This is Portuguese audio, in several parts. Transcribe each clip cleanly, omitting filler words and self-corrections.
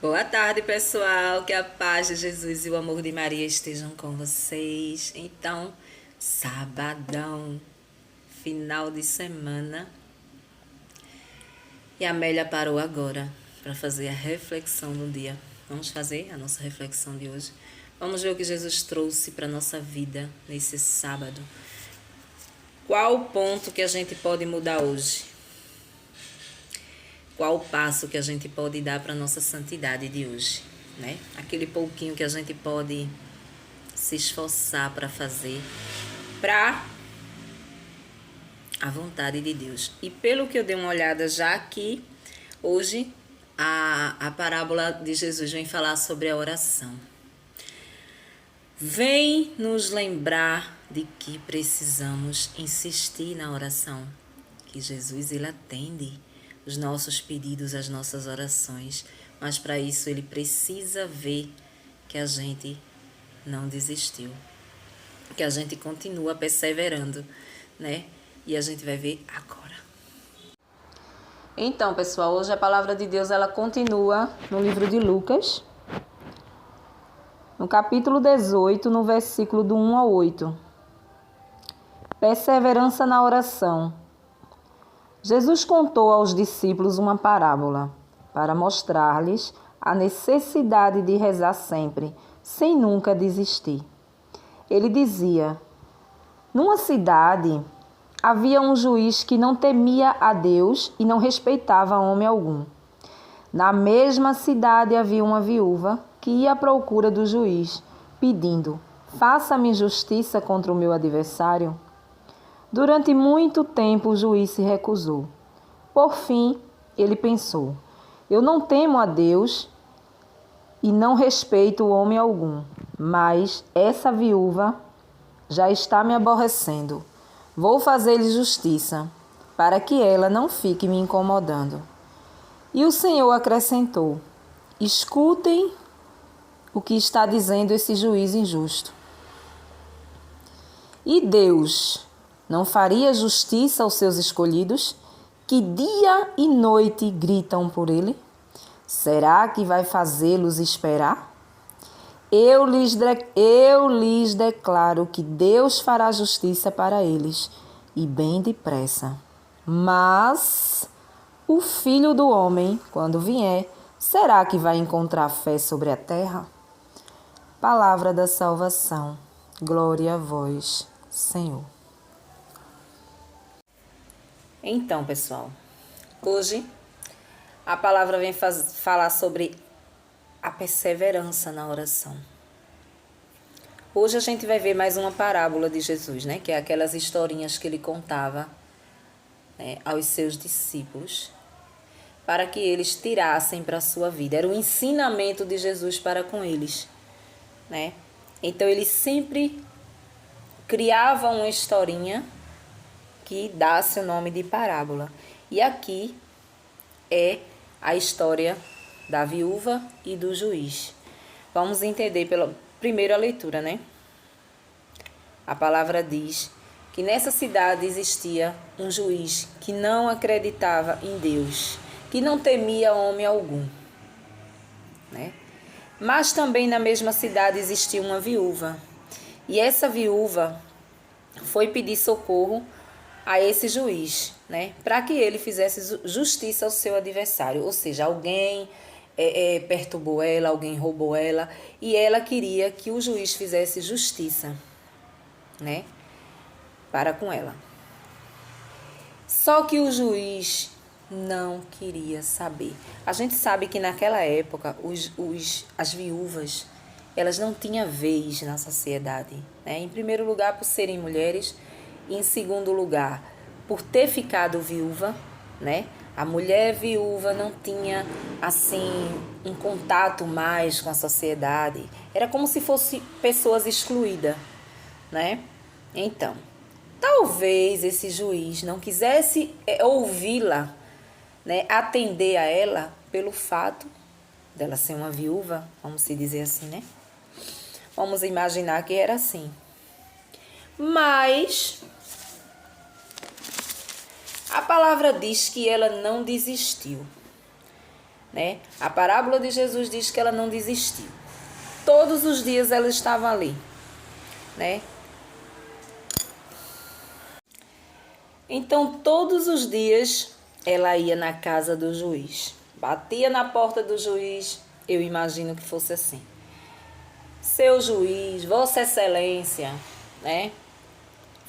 Boa tarde, pessoal. Que a paz de Jesus e o amor de Maria estejam com vocês. Então, sabadão, final de semana. E a Amélia parou agora para fazer a reflexão do dia. Vamos fazer a nossa reflexão de hoje. Vamos ver o que Jesus trouxe para a nossa vida nesse sábado. Qual o ponto que a gente pode mudar hoje? Qual o passo que a gente pode dar para a nossa santidade de hoje, né? Aquele pouquinho que a gente pode se esforçar para fazer para a vontade de Deus. E pelo que eu dei uma olhada já aqui, hoje a parábola de Jesus vem falar sobre a oração. Vem nos lembrar de que precisamos insistir na oração, que Jesus ele atende os nossos pedidos, as nossas orações, mas para isso ele precisa ver que a gente não desistiu, que a gente continua perseverando, né? E a gente vai ver agora. Então, pessoal, hoje a palavra de Deus ela continua no livro de Lucas, no capítulo 18, no versículo do 1 ao 8. Perseverança na oração. Jesus contou aos discípulos uma parábola para mostrar-lhes a necessidade de rezar sempre, sem nunca desistir. Ele dizia: numa cidade havia um juiz que não temia a Deus e não respeitava homem algum. Na mesma cidade havia uma viúva que ia à procura do juiz, pedindo: faça-me justiça contra o meu adversário. Durante muito tempo o juiz se recusou. Por fim, ele pensou: eu não temo a Deus e não respeito homem algum, mas essa viúva já está me aborrecendo. Vou fazer-lhe justiça, para que ela não fique me incomodando. E o Senhor acrescentou: escutem o que está dizendo esse juiz injusto. E Deus não faria justiça aos seus escolhidos, que dia e noite gritam por ele? Será que vai fazê-los esperar? Eu lhes declaro que Deus fará justiça para eles, e bem depressa. Mas o Filho do Homem, quando vier, será que vai encontrar fé sobre a terra? Palavra da salvação. Glória a vós, Senhor. Então, pessoal, hoje a palavra vem falar sobre a perseverança na oração. Hoje a gente vai ver mais uma parábola de Jesus, né? Que é aquelas historinhas que ele contava, né, aos seus discípulos, para que eles tirassem para a sua vida. Era o ensinamento de Jesus para com eles, né? Então ele sempre criava uma historinha que dá-se o nome de parábola. E aqui é a história da viúva e do juiz. Vamos entender pela primeira leitura, né? A palavra diz que nessa cidade existia um juiz que não acreditava em Deus, que não temia homem algum, né? Mas também na mesma cidade existia uma viúva. E essa viúva foi pedir socorro a esse juiz, né, para que ele fizesse justiça ao seu adversário, ou seja, alguém perturbou ela, alguém roubou ela, e ela queria que o juiz fizesse justiça, né, para com ela. Só que o juiz não queria saber. A gente sabe que naquela época as viúvas elas não tinham vez na sociedade, né? Em primeiro lugar, por serem mulheres, e em segundo lugar, por ter ficado viúva, né? A mulher viúva não tinha, assim, um contato mais com a sociedade. Era como se fossem pessoas excluídas, né? Então, talvez esse juiz não quisesse ouvi-la, né? Atender a ela pelo fato dela ser uma viúva, vamos se dizer assim, né? Vamos imaginar que era assim. Mas a palavra diz que ela não desistiu, né? A parábola de Jesus diz que ela não desistiu. Todos os dias ela estava ali, né? Então, todos os dias ela ia na casa do juiz. Batia na porta do juiz, eu imagino que fosse assim. Seu juiz, Vossa Excelência, né?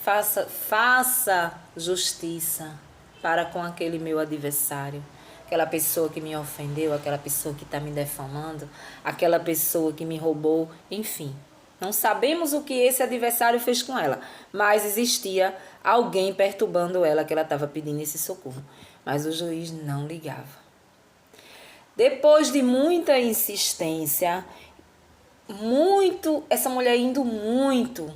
Faça justiça para com aquele meu adversário, aquela pessoa que me ofendeu, aquela pessoa que está me defamando, aquela pessoa que me roubou, enfim. Não sabemos o que esse adversário fez com ela, mas existia alguém perturbando ela, que ela estava pedindo esse socorro. Mas o juiz não ligava. Depois de muita insistência, essa mulher indo muito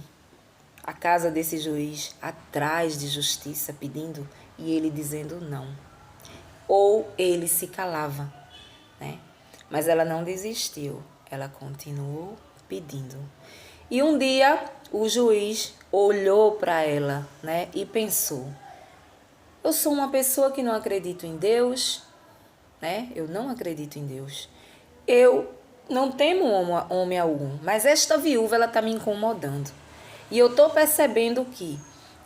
à casa desse juiz, atrás de justiça, pedindo, e ele dizendo não. Ou ele se calava, né? Mas ela não desistiu, ela continuou pedindo. E um dia o juiz olhou para ela, né, e pensou: eu sou uma pessoa que não acredito em Deus, né? Eu não acredito em Deus. Eu não temo homem algum, mas esta viúva ela está me incomodando. E eu estou percebendo que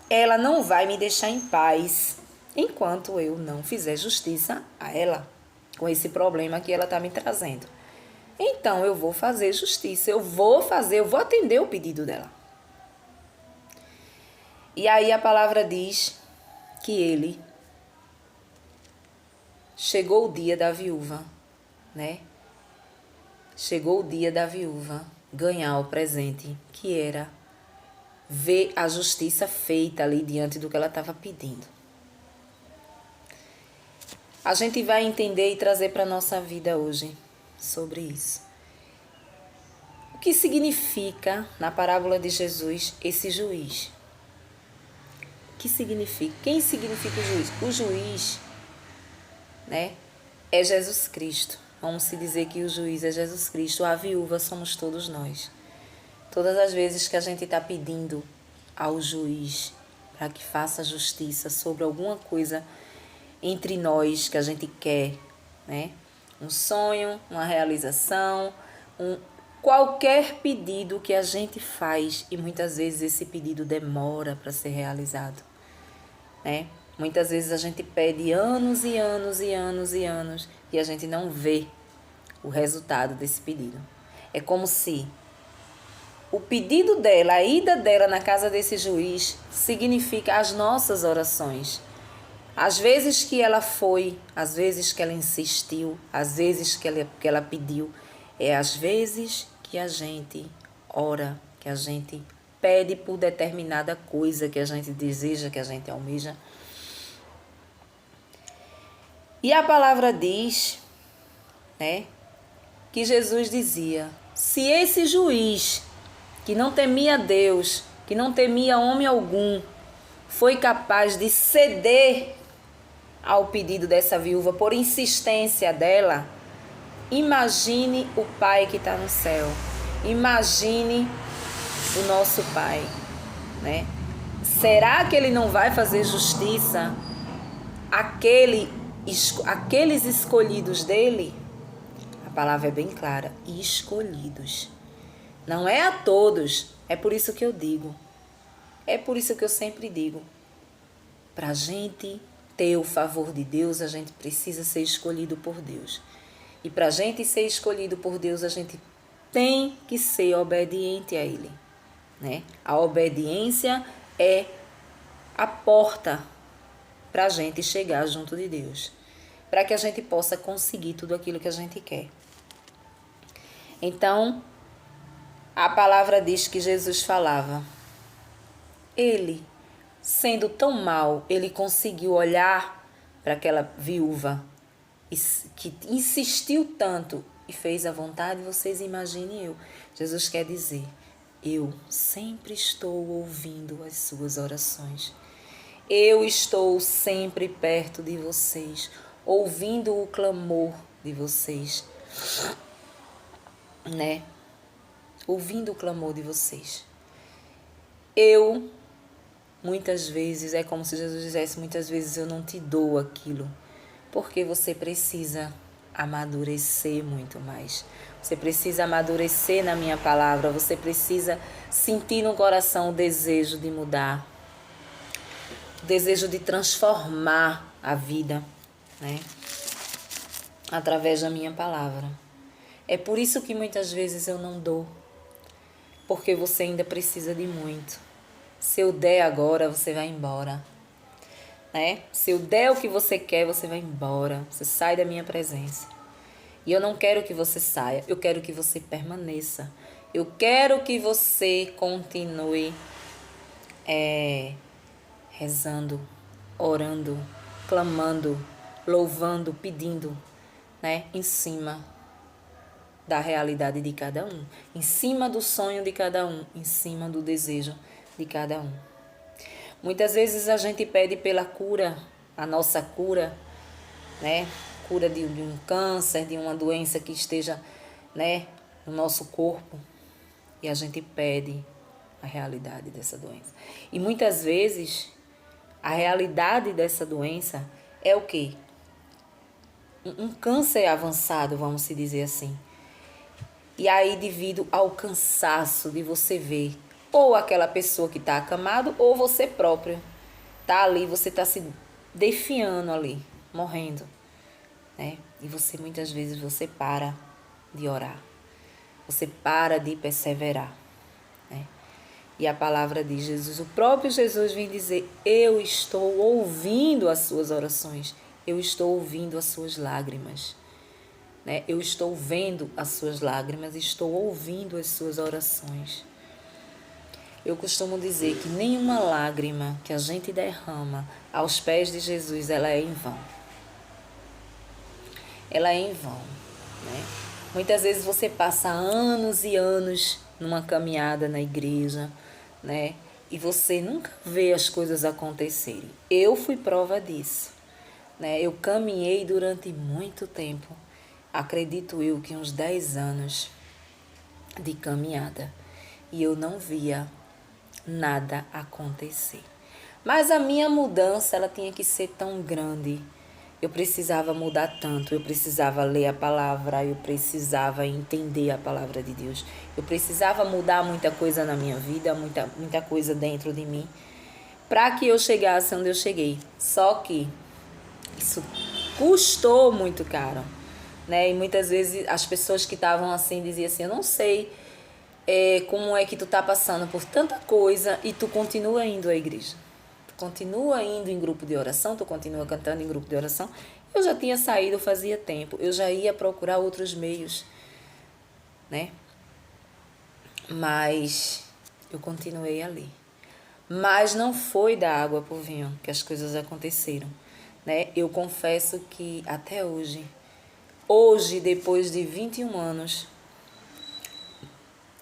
ela não vai me deixar em paz enquanto eu não fizer justiça a ela, com esse problema que ela está me trazendo. Então eu vou fazer justiça, eu vou atender o pedido dela. E aí a palavra diz que chegou o dia da viúva, né? Chegou o dia da viúva ganhar o presente, que era ver a justiça feita ali diante do que ela estava pedindo. A gente vai entender e trazer para a nossa vida hoje sobre isso. O que significa, na parábola de Jesus, esse juiz? O que significa? Quem significa o juiz? O juiz, né, é Jesus Cristo. Vamos se dizer que o juiz é Jesus Cristo. A viúva somos todos nós. Todas as vezes que a gente está pedindo ao juiz para que faça justiça sobre alguma coisa entre nós que a gente quer, né? Um sonho, uma realização, qualquer pedido que a gente faz, e muitas vezes esse pedido demora para ser realizado, né? Muitas vezes a gente pede anos e anos e anos e anos e a gente não vê o resultado desse pedido. É como se o pedido dela, a ida dela na casa desse juiz, significa as nossas orações. Às vezes que ela foi, às vezes que ela insistiu, às vezes que ela pediu, às vezes que a gente ora, que a gente pede por determinada coisa que a gente deseja, que a gente almeja. E a palavra diz, né, que Jesus dizia: se esse juiz que não temia Deus, que não temia homem algum, foi capaz de ceder ao pedido dessa viúva por insistência dela, imagine o Pai que está no céu. Imagine o nosso Pai, né? Será que Ele não vai fazer justiça àqueles escolhidos dele? A palavra é bem clara: escolhidos. Não é a todos. É por isso que eu digo. É por isso que eu sempre digo. Para a gente ter o favor de Deus, a gente precisa ser escolhido por Deus. E para a gente ser escolhido por Deus, a gente tem que ser obediente a Ele, né? A obediência é a porta para a gente chegar junto de Deus, para que a gente possa conseguir tudo aquilo que a gente quer. Então, a palavra diz que Jesus falava. Ele, sendo tão mau, ele conseguiu olhar para aquela viúva que insistiu tanto e fez a vontade. Vocês imaginem eu. Jesus quer dizer: eu sempre estou ouvindo as suas orações. Eu estou sempre perto de vocês, ouvindo o clamor de vocês, né? Ouvindo o clamor de vocês. Muitas vezes, é como se Jesus dissesse, muitas vezes eu não te dou aquilo, porque você precisa amadurecer muito mais. Você precisa amadurecer na minha palavra. Você precisa sentir no coração o desejo de mudar, o desejo de transformar a vida, né? Através da minha palavra. É por isso que muitas vezes eu não dou, porque você ainda precisa de muito. Se eu der agora, você vai embora, né? Se eu der o que você quer, você vai embora. Você sai da minha presença. E eu não quero que você saia, eu quero que você permaneça. Eu quero que você continue rezando, orando, clamando, louvando, pedindo, né? Em cima da realidade de cada um, em cima do sonho de cada um, em cima do desejo de cada um. Muitas vezes a gente pede pela cura, a nossa cura, né? Cura de um câncer, de uma doença que esteja, né, no nosso corpo, e a gente pede a realidade dessa doença. E muitas vezes a realidade dessa doença é o quê? Um câncer avançado, vamos se dizer assim. E aí, devido ao cansaço de você ver ou aquela pessoa que está acamado ou você próprio tá ali, você está se defiando ali, morrendo, né? E você muitas vezes você para de orar, você para de perseverar, né? E a palavra de Jesus, o próprio Jesus vem dizer: eu estou ouvindo as suas orações, eu estou ouvindo as suas lágrimas, né? Eu estou vendo as suas lágrimas, estou ouvindo as suas orações. Eu costumo dizer que nenhuma lágrima que a gente derrama aos pés de Jesus, ela é em vão. Ela é em vão, né? Muitas vezes você passa anos e anos numa caminhada na igreja, né? E você nunca vê as coisas acontecerem. Eu fui prova disso, né? Eu caminhei durante muito tempo, acredito eu que uns 10 anos de caminhada, e eu não via nada acontecer. Mas a minha mudança, ela tinha que ser tão grande. Eu precisava mudar tanto, eu precisava ler a palavra, eu precisava entender a palavra de Deus. Eu precisava mudar muita coisa na minha vida, muita coisa dentro de mim, para que eu chegasse onde eu cheguei. Só que isso custou muito caro, né? E muitas vezes as pessoas que estavam assim diziam assim: eu não sei como é que tu tá passando por tanta coisa e tu continua indo à igreja. Tu continua indo em grupo de oração, tu continua cantando em grupo de oração. Eu já tinha saído fazia tempo, eu já ia procurar outros meios, né? Mas eu continuei ali. Mas não foi da água pro vinho que as coisas aconteceram, né? Eu confesso que até hoje, depois de 21 anos,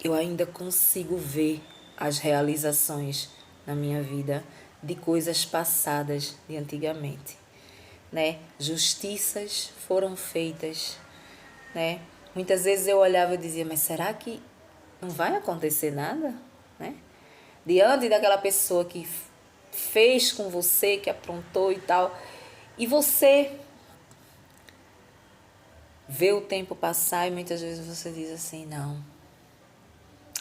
eu ainda consigo ver as realizações na minha vida de coisas passadas de antigamente, né? Justiças foram feitas, né? Muitas vezes eu olhava e dizia: mas será que não vai acontecer nada, né? Diante daquela pessoa que fez com você, que aprontou e tal, e você vê o tempo passar e muitas vezes você diz assim: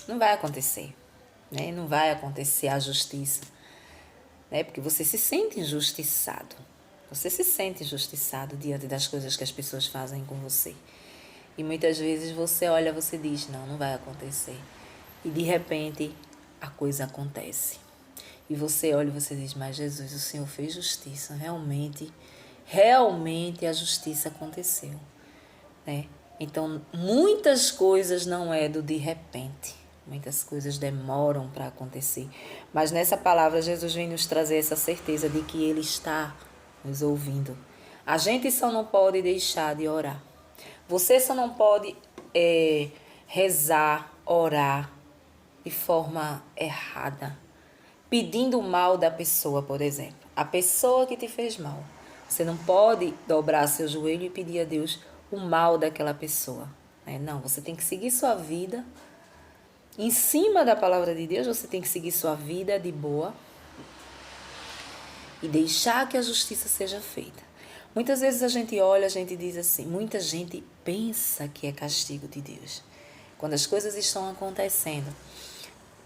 não vai acontecer, né? Não vai acontecer a justiça, né? Porque você se sente injustiçado. Você se sente injustiçado diante das coisas que as pessoas fazem com você. E muitas vezes você olha, você diz: não vai acontecer. E de repente a coisa acontece. E você olha e você diz: mas Jesus, o Senhor fez justiça. Realmente a justiça aconteceu, né? Então, muitas coisas não é do de repente. Muitas coisas demoram para acontecer. Mas nessa palavra, Jesus vem nos trazer essa certeza de que Ele está nos ouvindo. A gente só não pode deixar de orar. Você só não pode rezar, orar de forma errada, pedindo o mal da pessoa, por exemplo. A pessoa que te fez mal. Você não pode dobrar seu joelho e pedir a Deus o mal daquela pessoa, né? Não, você tem que seguir sua vida. Em cima da palavra de Deus, você tem que seguir sua vida de boa e deixar que a justiça seja feita. Muitas vezes a gente olha, a gente diz assim, muita gente pensa que é castigo de Deus. Quando as coisas estão acontecendo,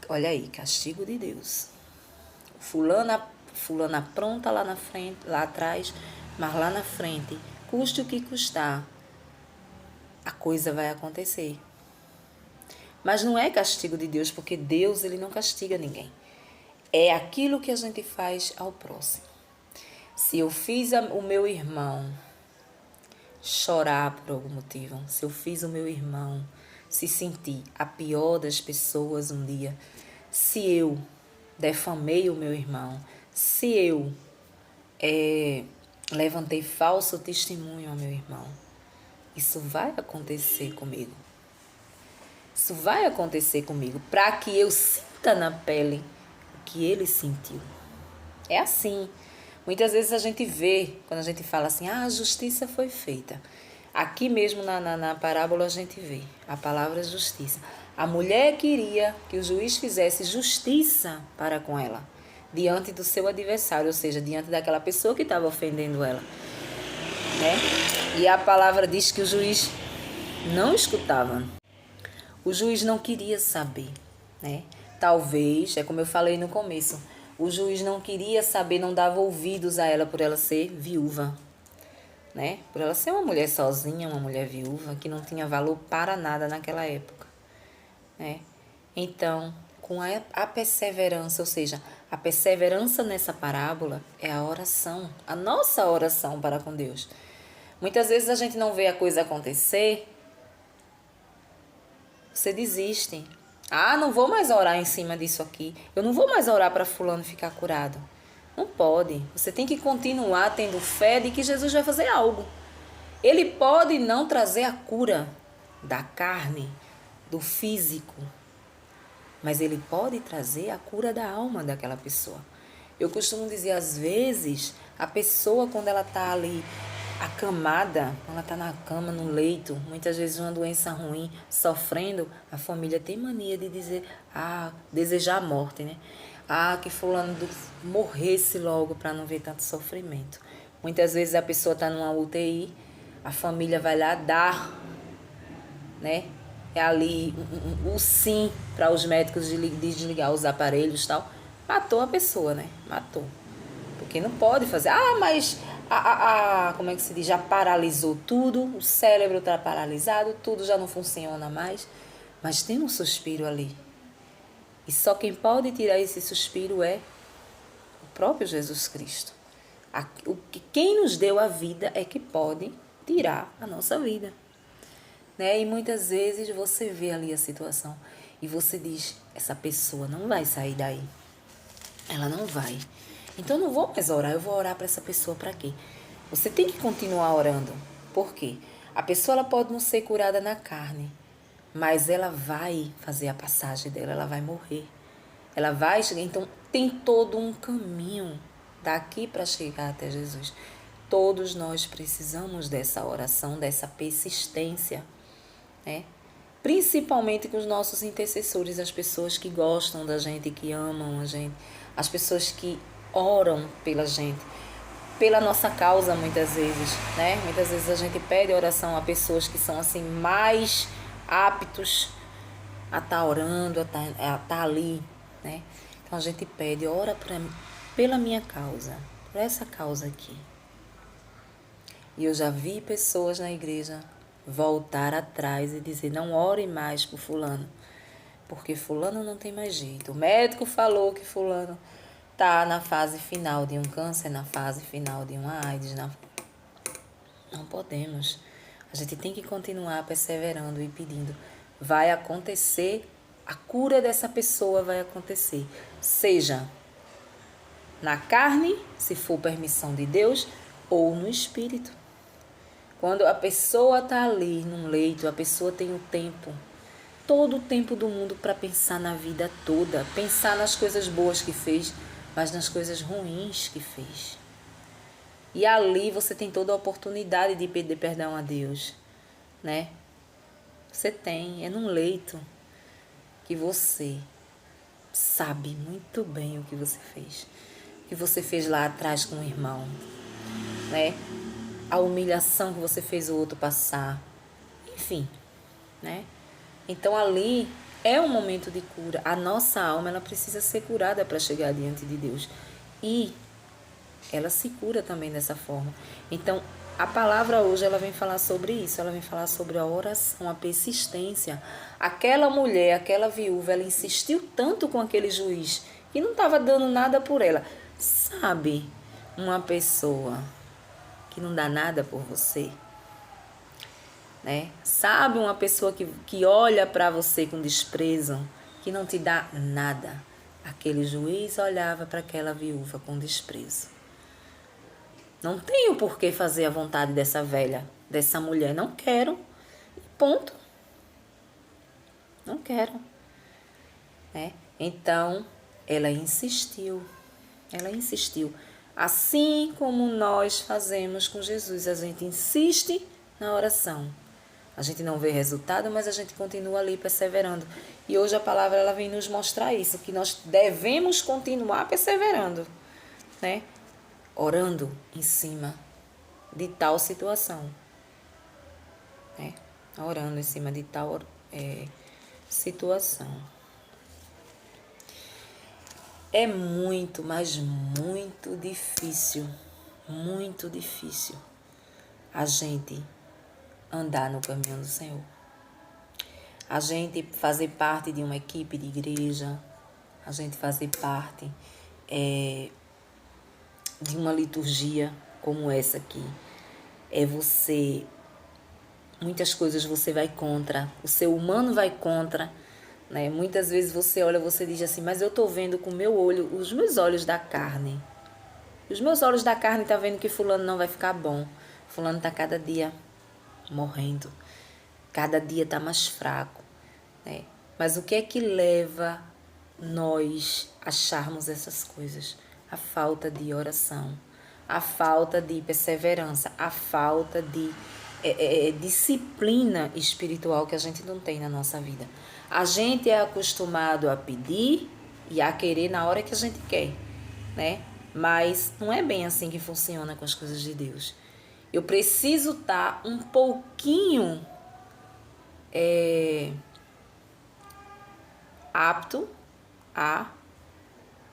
olha aí, castigo de Deus. Fulana pronta lá na frente, lá atrás, mas lá na frente, custe o que custar, a coisa vai acontecer. Mas não é castigo de Deus, porque Deus, ele não castiga ninguém. É aquilo que a gente faz ao próximo. Se eu fiz o meu irmão chorar por algum motivo, se eu fiz o meu irmão se sentir a pior das pessoas um dia, se eu defamei o meu irmão, se eu levantei falso testemunho ao meu irmão, isso vai acontecer comigo. Isso vai acontecer comigo para que eu sinta na pele o que ele sentiu. É assim. Muitas vezes a gente vê, quando a gente fala assim, a justiça foi feita. Aqui mesmo na parábola a gente vê a palavra justiça. A mulher queria que o juiz fizesse justiça para com ela, diante do seu adversário, ou seja, diante daquela pessoa que estava ofendendo ela. Né? E a palavra diz que o juiz não escutava. O juiz não queria saber, né? Talvez, é como eu falei no começo, o juiz não queria saber, não dava ouvidos a ela por ela ser viúva, né? Por ela ser uma mulher sozinha, uma mulher viúva, que não tinha valor para nada naquela época, né? Então, com a perseverança, ou seja, a perseverança nessa parábola é a oração, a nossa oração para com Deus. Muitas vezes a gente não vê a coisa acontecer, você desiste. Ah, não vou mais orar em cima disso aqui. Eu não vou mais orar para fulano ficar curado. Não pode. Você tem que continuar tendo fé de que Jesus vai fazer algo. Ele pode não trazer a cura da carne, do físico, mas ele pode trazer a cura da alma daquela pessoa. Eu costumo dizer, às vezes, a pessoa quando ela está ali acamada, quando ela está na cama, no leito, muitas vezes uma doença ruim, sofrendo, a família tem mania de dizer, desejar a morte, né? Que fulano morresse logo para não ver tanto sofrimento. Muitas vezes a pessoa está numa UTI, a família vai lá dar, né? É ali o sim para os médicos desligar os aparelhos e tal. Matou a pessoa, né? Matou. Porque não pode fazer. Mas como é que se diz? Já paralisou tudo, o cérebro está paralisado, tudo já não funciona mais. Mas tem um suspiro ali. E só quem pode tirar esse suspiro é o próprio Jesus Cristo. Quem nos deu a vida é que pode tirar a nossa vida. Né? E muitas vezes você vê ali a situação e você diz, essa pessoa não vai sair daí. Ela não vai. Então eu não vou mais orar, eu vou orar para essa pessoa para quê? Você tem que continuar orando. Por quê? A pessoa ela pode não ser curada na carne, mas ela vai fazer a passagem dela, ela vai morrer. Ela vai chegar, então tem todo um caminho daqui para chegar até Jesus. Todos nós precisamos dessa oração, dessa persistência, né? Principalmente com os nossos intercessores, as pessoas que gostam da gente, que amam a gente, as pessoas que oram pela gente, pela nossa causa muitas vezes, né? Muitas vezes a gente pede oração a pessoas que são assim mais aptos a estar orando, a estar ali, né? Então a gente pede, ora pela minha causa, por essa causa aqui. E eu já vi pessoas na igreja voltar atrás e dizer, não ore mais por fulano, porque fulano não tem mais jeito. O médico falou que fulano está na fase final de um câncer, na fase final de uma AIDS. Não podemos. A gente tem que continuar perseverando e pedindo. Vai acontecer, a cura dessa pessoa vai acontecer. Seja na carne, se for permissão de Deus, ou no espírito. Quando a pessoa está ali num leito, a pessoa tem o tempo, todo o tempo do mundo para pensar na vida toda, pensar nas coisas boas que fez, mas nas coisas ruins que fez. E ali você tem toda a oportunidade de pedir perdão a Deus, né? Você tem, é num leito que você sabe muito bem o que você fez. O que você fez lá atrás com o irmão, né? a humilhação que você fez o outro passar. Enfim, né? Então ali é um momento de cura. A nossa alma, ela precisa ser curada para chegar diante de Deus. E ela se cura também dessa forma. Então, a palavra hoje, ela vem falar sobre isso. Ela vem falar sobre a oração, a persistência. Aquela mulher, aquela viúva, ela insistiu tanto com aquele juiz que não estava dando nada por ela. Sabe, uma pessoa que não dá nada por você, né? Sabe, uma pessoa que olha para você com desprezo, que não te dá nada. Aquele juiz olhava para aquela viúva com desprezo. Não tenho por que fazer a vontade dessa velha, dessa mulher. Não quero. Ponto. Não quero. Né? Então, ela insistiu. Ela insistiu. Assim como nós fazemos com Jesus. A gente insiste na oração. A gente não vê resultado, mas a gente continua ali perseverando. E hoje a palavra ela vem nos mostrar isso, que nós devemos continuar perseverando, né? Orando em cima de tal situação, né? Orando em cima de tal situação. É muito, mas muito difícil a gente andar no caminho do Senhor. A gente fazer parte de uma equipe de igreja, a gente fazer parte de uma liturgia como essa aqui. Muitas coisas você vai contra, o ser humano vai contra, né? Muitas vezes você olha, você diz assim, mas eu estou vendo com o meu olho, os meus olhos da carne. Os meus olhos da carne estão vendo que fulano não vai ficar bom. Fulano está cada dia morrendo. Cada dia está mais fraco, né? Mas o que é que leva nós a acharmos essas coisas? A falta de oração, a falta de perseverança, a falta de disciplina espiritual que a gente não tem na nossa vida. A gente é acostumado a pedir e a querer na hora que a gente quer, né? Mas não é bem assim que funciona com as coisas de Deus. Eu preciso estar um pouquinho apto a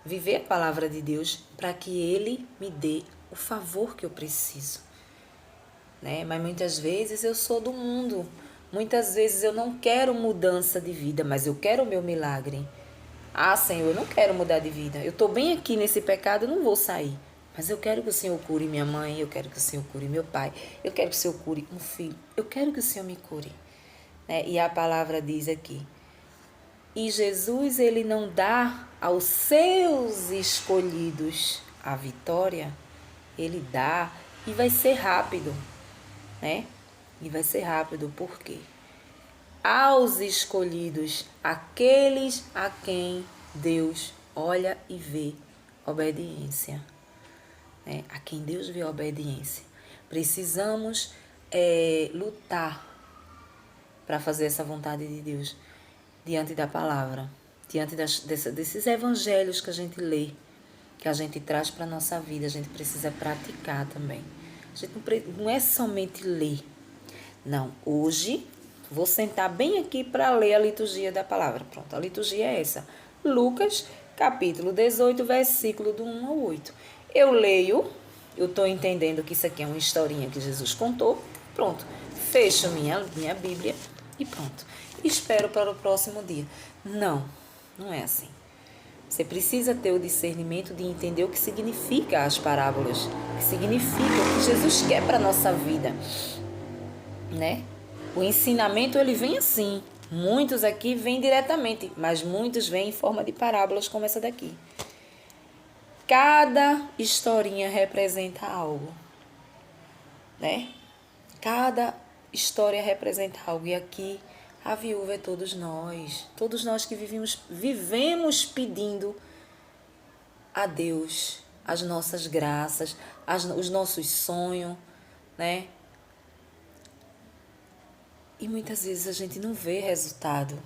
viver a palavra de Deus para que Ele me dê o favor que eu preciso, né? Mas muitas vezes eu sou do mundo, muitas vezes eu não quero mudança de vida, mas eu quero o meu milagre. Ah, Senhor, eu não quero mudar de vida, eu estou bem aqui nesse pecado, eu não vou sair. Mas eu quero que o Senhor cure minha mãe, eu quero que o Senhor cure meu pai, eu quero que o Senhor cure um filho, eu quero que o Senhor me cure, né? E a palavra diz aqui, e Jesus, ele não dá aos seus escolhidos a vitória, ele dá e vai ser rápido, né? E vai ser rápido, por quê? Aos escolhidos, aqueles a quem Deus olha e vê obediência, né? A quem Deus vê obediência. Precisamos lutar para fazer essa vontade de Deus diante da palavra, diante desses evangelhos que a gente lê, que a gente traz para a nossa vida. A gente precisa praticar também. A gente não é somente ler. Não, hoje vou sentar bem aqui para ler a liturgia da palavra. Pronto, a liturgia é essa. Lucas, capítulo 18, versículo do 1 ao 8. Eu leio, eu estou entendendo que isso aqui é uma historinha que Jesus contou. Pronto, fecho minha Bíblia e pronto. Espero para o próximo dia. Não, não é assim. Você precisa ter o discernimento de entender o que significa as parábolas, o que significa o que Jesus quer para a nossa vida, né? O ensinamento, ele vem assim. Muitos aqui vêm diretamente, mas muitos vêm em forma de parábolas como essa daqui. Cada historinha representa algo, né? Cada história representa algo. E aqui a viúva é todos nós que vivemos pedindo a Deus as nossas graças, os nossos sonhos, né? E muitas vezes a gente não vê resultado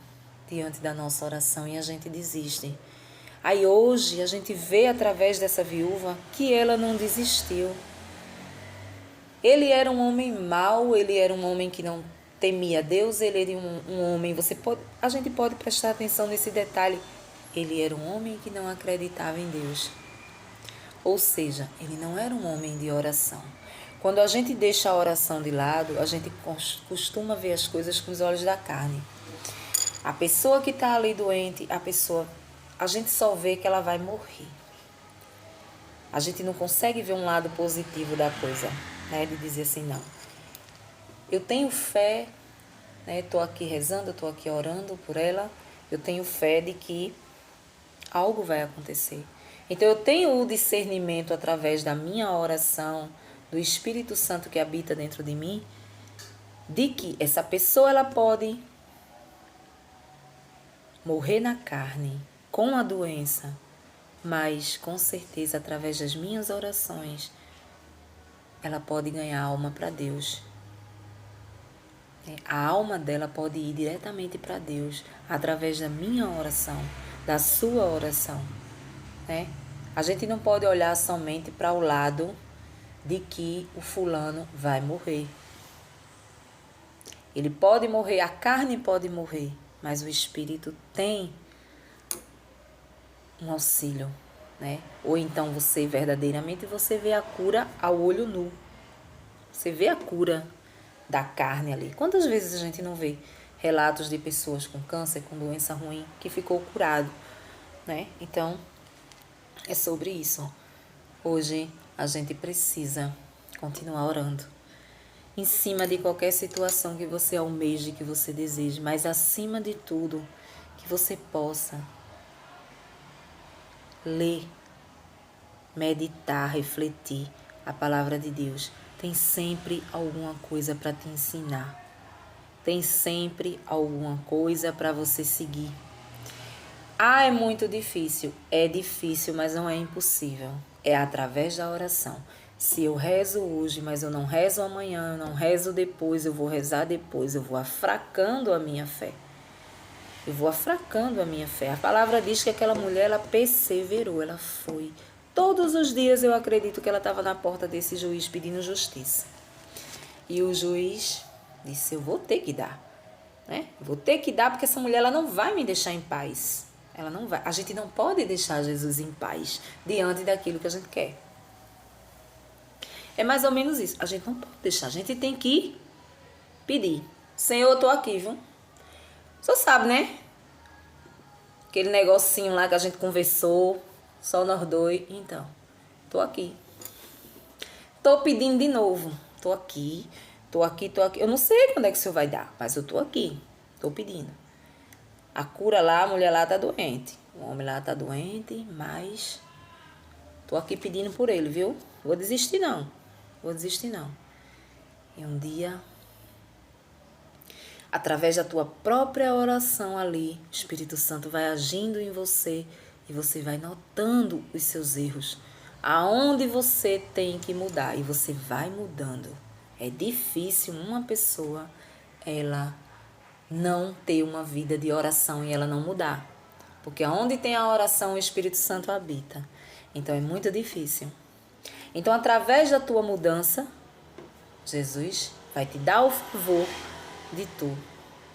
diante da nossa oração e a gente desiste. Aí hoje a gente vê através dessa viúva que ela não desistiu. Ele era um homem mau, ele era um homem que não temia Deus, ele era um homem, a gente pode prestar atenção nesse detalhe, ele era um homem que não acreditava em Deus. Ou seja, ele não era um homem de oração. Quando a gente deixa a oração de lado, a gente costuma ver as coisas com os olhos da carne. A pessoa que está ali doente, a gente só vê que ela vai morrer. A gente não consegue ver um lado positivo da coisa, né? De dizer assim, não. Eu tenho fé, né? Estou aqui rezando, estou aqui orando por ela. Eu tenho fé de que algo vai acontecer. Então eu tenho o discernimento através da minha oração, do Espírito Santo que habita dentro de mim, de que essa pessoa ela pode morrer na carne com a doença, mas com certeza através das minhas orações ela pode ganhar alma para Deus. A alma dela pode ir diretamente para Deus através da minha oração, da sua oração, né? A gente não pode olhar somente para o lado de que o fulano vai morrer. Ele pode morrer, a carne pode morrer, mas o espírito tem um auxílio, né? Ou então você verdadeiramente vê a cura ao olho nu. Você vê a cura da carne ali. Quantas vezes a gente não vê relatos de pessoas com câncer, com doença ruim, que ficou curado, né? Então, é sobre isso. Hoje a gente precisa continuar orando em cima de qualquer situação que você almeje, que você deseje, mas acima de tudo, que você possa ler, meditar, refletir a palavra de Deus. Tem sempre alguma coisa para te ensinar. Tem sempre alguma coisa para você seguir. Ah, é muito difícil. É difícil, mas não é impossível. É através da oração. Se eu rezo hoje, mas eu não rezo amanhã, eu não rezo depois, eu vou rezar depois, eu vou afracando a minha fé. Eu vou afracando a minha fé. A palavra diz que aquela mulher, ela perseverou, ela foi. Todos os dias eu acredito que ela estava na porta desse juiz pedindo justiça. E o juiz disse, eu vou ter que dar, né? Vou ter que dar porque essa mulher, ela não vai me deixar em paz. Ela não vai. A gente não pode deixar Jesus em paz diante daquilo que a gente quer. É mais ou menos isso. A gente não pode deixar. A gente tem que pedir. Senhor, eu tô aqui, viu? O senhor sabe, né? Aquele negocinho lá que a gente conversou, só nós dois. Então, tô aqui. Tô pedindo de novo. Tô aqui, tô aqui, tô aqui. Eu não sei quando é que o senhor vai dar, mas eu tô aqui. Tô pedindo. A cura lá, a mulher lá tá doente. O homem lá tá doente, mas tô aqui pedindo por ele, viu? Vou desistir não. Vou desistir não. E um dia, através da tua própria oração ali, o Espírito Santo vai agindo em você e você vai notando os seus erros. Aonde você tem que mudar e você vai mudando. É difícil uma pessoa, ela não ter uma vida de oração e ela não mudar. Porque onde tem a oração, o Espírito Santo habita. Então é muito difícil. Então, através da tua mudança, Jesus vai te dar o favor de tu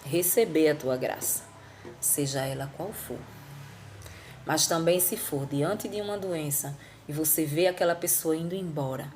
receber a tua graça, seja ela qual for. Mas também se for diante de uma doença e você vê aquela pessoa indo embora,